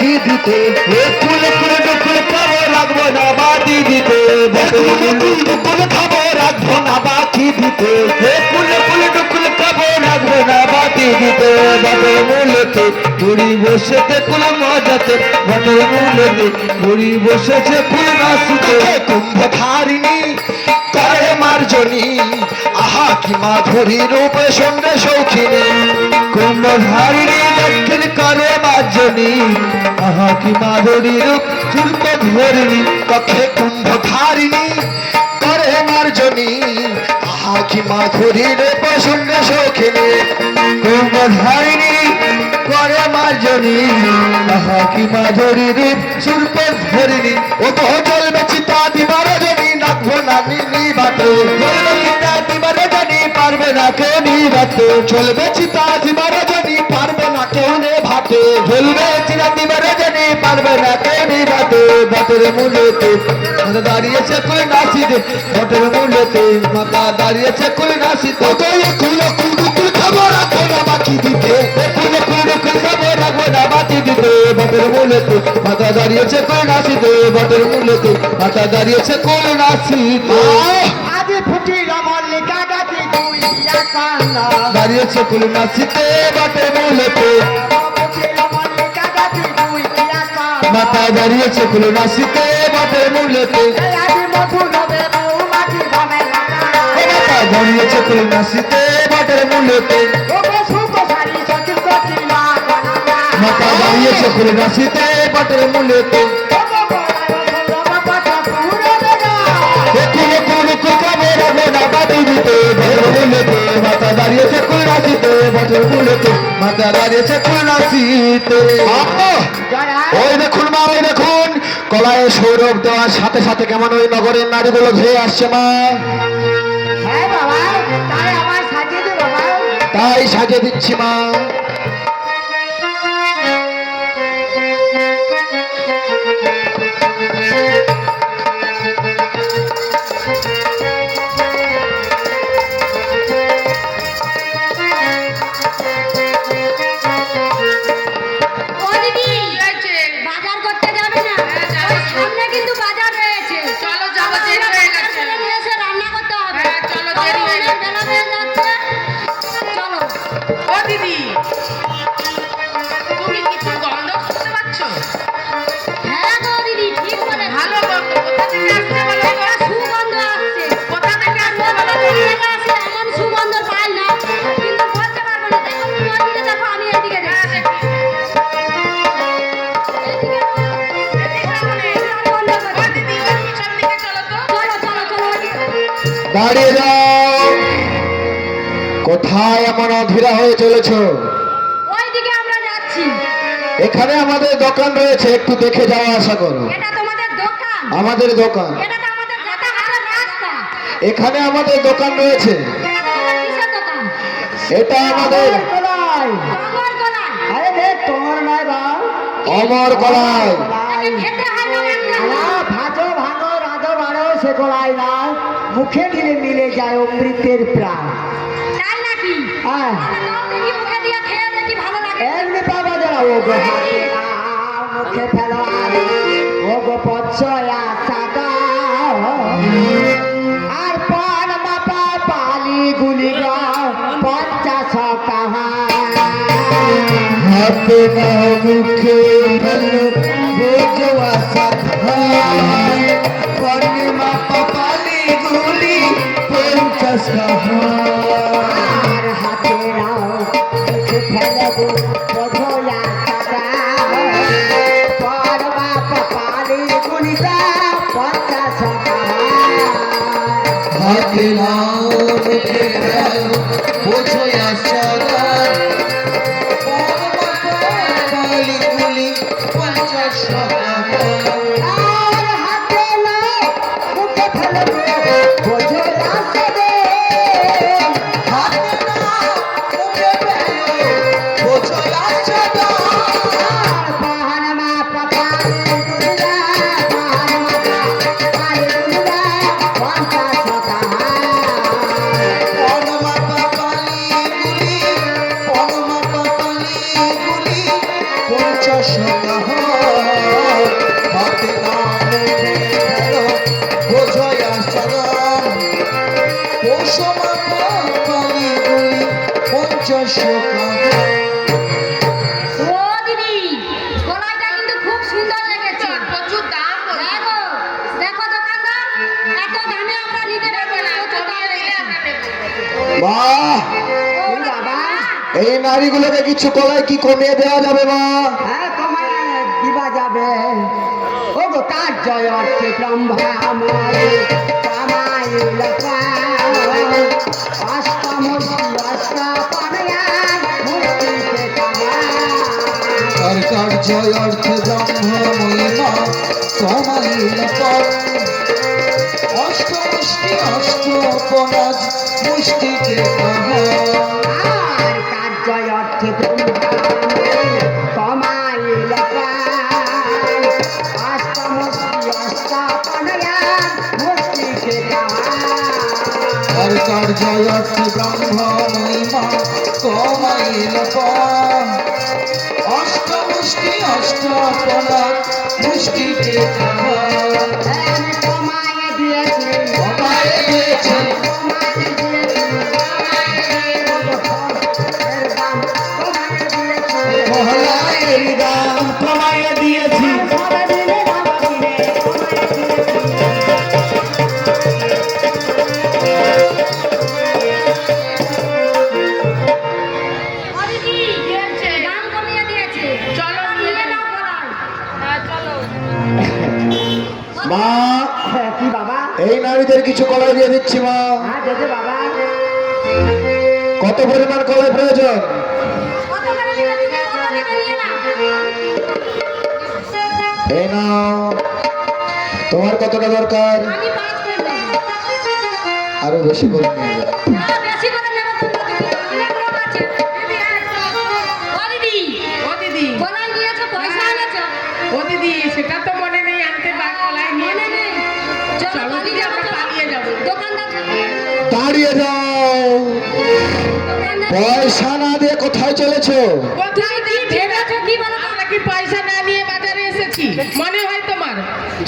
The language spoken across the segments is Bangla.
বাতি দিতে ফুল ফুল টুকুল খাবো রাখবো না বাতি দিতে টুকুল খাবো রাখবো না বাতি দিতে ফুল ফুল টুকুল খাবো রাখবো না বাতি দিতে বাটের মূলেতে বুড়ি বসেতে ফুল মজাতে বাটের মূলেতে বুড়ি বসেছে ফুল নাচতে কুম্ভ ধারিণী করে মার্জনী আহা কি মাধুরী রূপে সন্ধ্যে সৌখিনী কুম্ভ ধারিণী দক্ষিণ করে মার্জনী আহা কি মাধুরী রূপ চুল্প ধরিণী কক্ষে কুম্ভ ধারিণী করে মার্জনী আহা কি মাধুরী রূপে সন্ধ্যে সৌখিনী কুম্ভ ধারিণী করে মার্জনী আহা কি মাধুরী রূপ চুল্প ধরিণী ও তো চলবে চিতা দিবার জনী নাকবো না মিনি বাতে চলবে চিতা দিবার জনী পারবে না কেউ নি বাতে চলবে চিতা দিবার জনী পারবে না কেউ নে ভাতে চলবে চিতা দিবার জনী পারবে না কেউ নি বাতে বাতের মূলেতে মাথা দাঁড়িয়েছে কুল নাচিতে বাতের মূলেতে মাথা দাঁড়িয়েছে কুল নাচিতে কই কুল কুল কুল খবর রাখো না বাকি দিতে কুল কুল কুল খবর রাখো না বাকি দিতে বাতের মূলেতে মাথা দাঁড়িয়েছে কুল নাচিতে বাতের মূলেতে মাথা দাঁড়িয়েছে কুল নাচিতে আজ ফুটিল মল্লিকা গাছি দুই কান্না দাঁড়িয়েছে কুল নাচিতে বাটের মূলেতে ফুটিল মল্লিকা গাছি দুই কান্না মাথা দাঁড়িয়েছে কুল নাচিতে বাটের মূলেতে আজ মধু নবে মৌমাছি ভাবে মাথা দাঁড়িয়েছে কুল নাচিতে বাটের মূলেতে মাথা দাঁড়িয়েছে কুল নাচিতে বাটের মূলেতে মাথা দাঁড়িয়েছে কুল নাচিতে বাটের মূলেতে মাথা দাঁড়িয়েছে কুল নাচিতে ওই দেখুন মা ওই দেখুন কলায় সৌরভ দেওয়ার সাথে সাথে কেমন ওই নগরের নারীগুলো ধেয়ে আসছে মা তাই সাজিয়ে দিচ্ছি মা দাঁড়িয়ে যাও কোথায় এমন অধীরা হয়ে চলেছ ওইদিকে আমরা যাচ্ছি এখানে আমাদের দোকান রয়েছে একটু দেখে যাওয়া আশা করো এটা তোমাদের দোকান আমাদের দোকান এটা তো আমাদের যাতায়াতের রাস্তা এখানে আমাদের দোকান রয়েছে এটা তোমাদের কিসের দোকান এটা আমাদের তোমার গলা আরে দেখ তোমার নয় বা অমর কলাই আগে খেতে হয় না একটা ভাজো ভাঙো রাজো বাড়ো সে গলায় না মুখে দিলে মিলে যায় অমৃতের প্রাণ তাই নাকি হ্যাঁ তাহলে নাও দেখি মুখে দিয়ে খেয়ে দেখি ভালো লাগে এমনি পাবা যারা ও গো হাতে নাও, মুখে ফেলো আরে ও গো পচ্ছয়া সাদা আর পান মাপা পালি গুলি গা 50 টাকা হাতে না মুখে ভালো বোঝো আশা পূর্ণিমা পাপালি গুলি 50 টাকা আর হাতে নাও মুখে ফেলো পছয়া সাদা পান মাপা পালি গুলি গা 50 টাকা হাতে নাও মুখে ভালো বোঝো আশা পাপালি গুলি 50 টাকা আর হাতে নাও মুখে ফেলো বোঝো আসে দে হাতে নাও মুখে ভালো বোঝো আশা আর পাহান মা পাপালি গুলিয়া পাহান মা পাপালি গুলিয়া 50 টাকা পূর্ণিমা পাপালি গুলি পঞ্চাশ হাতে নামে ফেলো বোঝয় আসারাম পৌষমা পালি গুলি 50 ও দিদি গলাটা কিন্তু খুব সুন্দর লেগেছে প্রচুর দাম দেখো দেখো দোকানদার এত দামে আমরা নিতে পারবো না প্রচুর দাম লেগেছে বাহ ও কি বাবা? এই নারীগুলোকে কিছু গলায় কি কমিয়ে দেওয়া যাবে মা হ্যাঁ তোমায় দিবা যাবে ও গো কার জয় অর্থে ব্রহ্মাময় কামাইল অষ্টমূর্তি অষ্টপনয়ান মূর্তিতে আর কার্য অর্থে ব্রহ্ম মহিমা কমাইল পর অষ্টমুষ্টি অষ্টপনাজ মুষ্টিকে আর কার জয় অর্থে ব্রহ্মাময় কমাইল অষ্টমূর্তি অষ্টপনয়ান মূর্তিতে আর কার্য অর্থে ব্রহ্ম মহিমা কমাইল পর অষ্টমুষ্টি অষ্টপনাজ মুষ্টিকে আমি তোমায় দিয়েছি কমায় দিয়েছে মহলায়ের দাম কমায় দিয়েছি ও দিদি দাম কমিয়ে দিয়েছে চলো নিয়ে নাও গলায় হ্যাঁ চলো মা কি বাবা এই নারীদের কিছু কলাই দিয়ে দিচ্ছি মা হ্যাঁ যেতে বাবা কত পরিমাণ কলাই প্রয়োজন কত করে নেবে তুমি কত নেবে নিয়ে নাও এই নাও তোমার কতটা দরকার আমি 5 করে নেব আরো বেশি করে নিয়ে যাও। না বেশি করে নেব তোমরা তুমি অনেক লোক আছে দিদি ও দিদি গলায় নিয়েছো পয়সা এনেছো ও দিদি সেটা তো মনে নেই আনতে কলাই নিয়ে মনে নেই চলো চলো দিদি, আমরা পালিয়ে যাবো। দোকানদার দাঁড়িয়ে যাও দোকানদার পয়সা না দিয়ে কোথায় চলেছো কোথায় কি ভেবেছো কি বলো তো? আমরা কি পয়সা না নিয়ে বাজারে এসেছি মনে হয় তোমার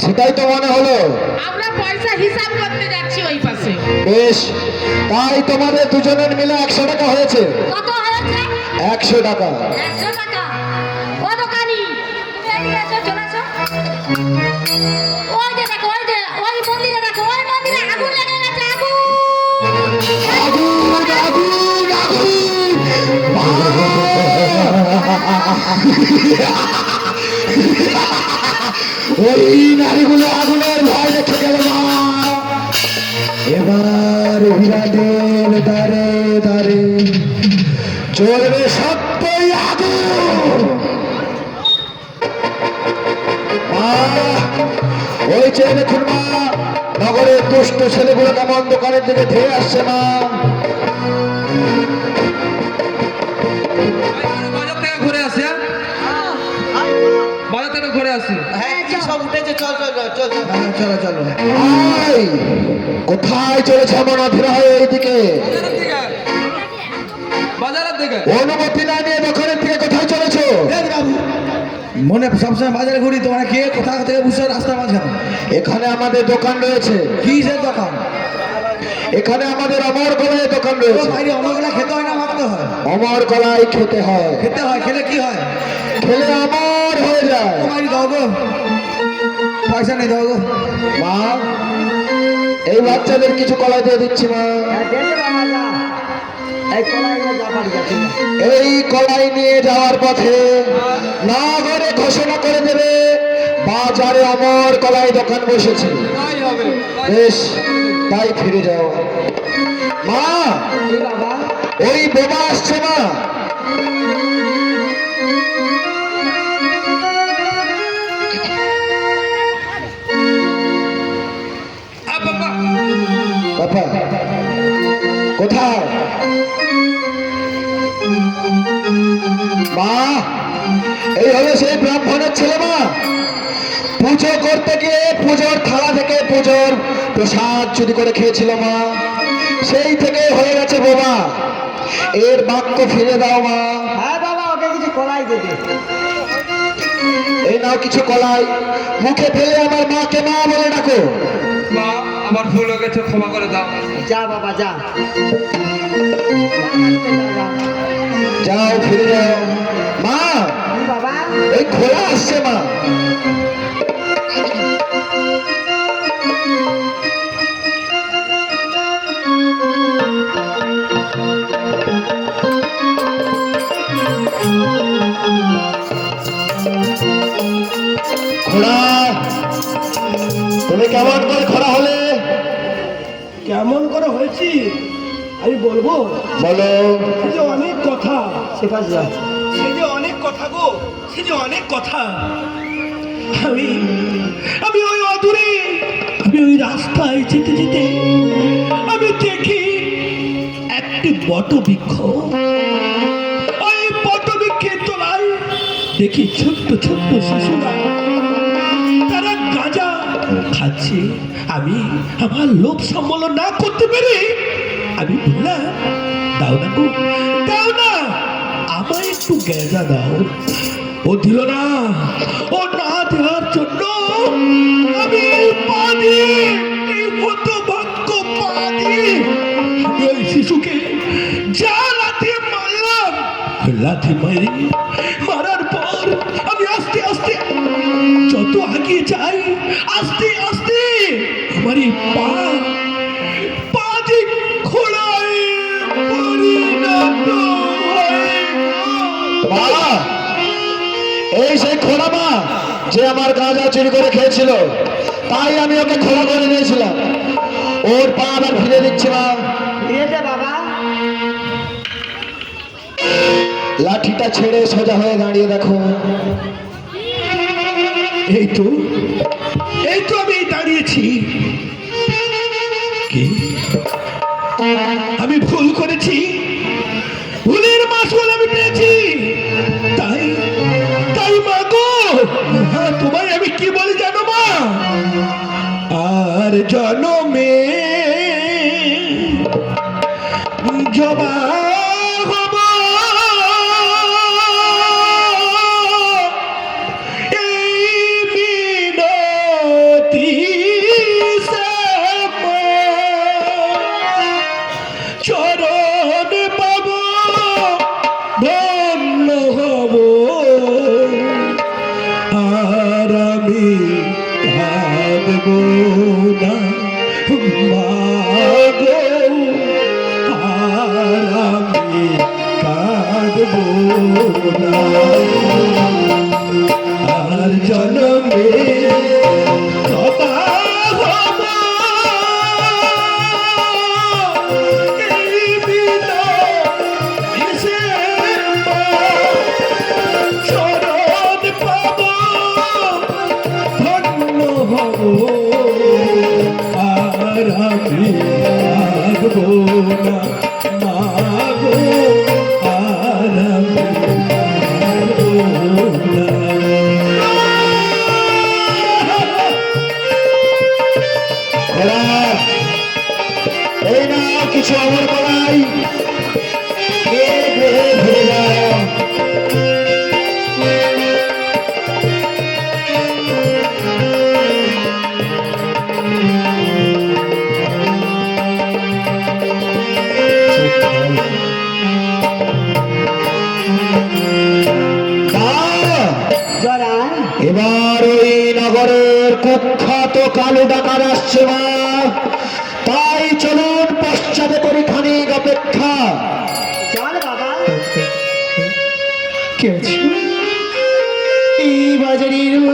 সেটাই তো মনে হলো আমরা পয়সা হিসাব করতে যাচ্ছি ওই পাশে বেশ তাই তোমাদের দুজনের মিলে 100 টাকা হয়েছে কত হয়েছে 100 টাকা 100 টাকা ও দোকানি তুমি এদিকে এসো চলে এসো ওই যে দেখো ওই যে ওই মন্দিরে দেখো ওই মন্দিরে আগুন লেগে গেছে আগুন আগুন আগুন আগুন ওই নারীগুলো আগুনের ভয় দেখে গেল না এবার অভিরাদের দারে দারে চলবে সত্যই আগুন মা, ওই যে দেখুন মা নগরের দুষ্ট ছেলেগুলো কেমন দোকানের দিকে ধেয়ে আসছে মা বাজার থেকে ঘুরে আসি বাজার থেকে ঘুরে আসি চলো চলো আয়, কোথায় চলেছে এমন অধীর হয়ে এইদিকে বাজারের দিকে অনুমতি না নিয়ে দোকানের দিকে কোথায় চলেছো মনে সবসময় বাজারে ঘুরি তোমরা কে কোথা থেকে বুঝছো রাস্তার মাঝখানে এখানে আমাদের দোকান রয়েছে কিসের দোকান এখানে আমাদের অমর কলাই দোকান ও রয়েছে বাইরে অনেকগুলা খেতে হয় না মারতে হয় অমর কলাই খেতে হয় খেতে হয় খেলে কি হয় খেলে অমর হয়ে যায় ও বাইরে দাও গো পয়সা নেই দাও গো মা এই বাচ্চাদের কিছু কলাই দিয়ে দিচ্ছি মা যেতে বাবা যা এই কলাইগুলো যা বাড়ি যাচ্ছে এই কলাই নিয়ে যাওয়ার পথে নগরে ঘোষণা করে দেবে বাজারে অমর কলাই দোকান বসেছে তাই হবে বেশ তাই ফিরে যাও মা কি বাবা ওই বোমা আসছে মা বাবা বাবা কোথায় মা এই হলো সেই ব্রাহ্মণের ছেলে মা পুজো করতে গিয়ে পুজোর থালা থেকে পুজোর প্রসাদ চুরি করে খেয়েছিল মা সেই থেকে হয়ে গেছে বোমা এর বাক্য ফিরে দাও মা হ্যাঁ বাবা ওকে কিছু কলাই দেবে। এই নাও কিছু কলাই, মুখে ফেলে আমার মাকে মা বলে ডাকো। মা আমার ভুল হয়ে গেছে, ক্ষমা করে দাও। যা বাবা যা, যাও ফিরে যাও। মা বাবা এই খোলা আসছে মা। খোড়া, তুমি কেমন করে খোড়া হলে? কেমন করে হয়েছি আমি বলবো? বলো। সে যে অনেক কথা, সে পাশে যা। সে যে অনেক কথা গো, সে যে অনেক কথা। আমি আমি ওই অদূরে, আমি ওই রাস্তায় যেতে যেতে আমি দেখি একটি বটবৃক্ষ। ওই বটবৃক্ষের তলায় দেখি ছোট্ট ছোট্ট শিশুরা, তারা গাঁজা খাচ্ছে। আমি আমার লোভ সম্বলন না করতে পেরে আমি বললাম, দাও না গো, দাও না, আমায় একটু গাঁজা দাও। ও দিল না। ও না দেওয়ার জন্য আমি পা দিয়ে, এই হতভাগ্য পা দিয়ে আমি ওই শিশুকে যা লাথি মারলাম, লাথি মারার পর আমি আস্তে আস্তে যত আগিয়ে যাই, আস্তে আস্তে আমার এই পা যে খোলায় পরিণত হয়ে গেল। মা, এই সেই খোলা মা যে আমার গাঁজা চুরি করে খেয়েছিল, তাই আমি ওকে খোলা করে নিয়েছিলাম। ওর পা আবার ফিরে দিচ্ছি মা। ফিরে দে বাবা। লাঠিটা ছেড়ে সোজা হয়ে দাঁড়িয়ে দেখো। এই তো, এই তো আমি দাঁড়িয়েছি। কি আমি ভুল করেছি? ভুলের মাসুল আমি পেয়েছি। তাই তাই মা গো, হ্যাঁ, তোমায় আমি কি বলি জানো মা? আর জনমে জবা হব এই মিনতি শ্যামা, চরণ পাব ধন্য হব। আর আমি থাকব না মা গো, আর আমি থাকব না। আর জন্মে সবা হব এই মিনতি শ্যামা, চরণ পাব ধন্য হব। আর আমি থাকব না মা গো, আর আমি থাকব না। খোলা, এই নাও কিছু অমর কলাই, খেয়ে খেয়ে ভুলে যাও। জরান এবার ওই নগরের কুখ্যাত কালো ডাকাত আসছে মা, তাই চলুন পশ্চাতে করি খানিক অপেক্ষা। চল বাবা। কে আছে? এই বাজারের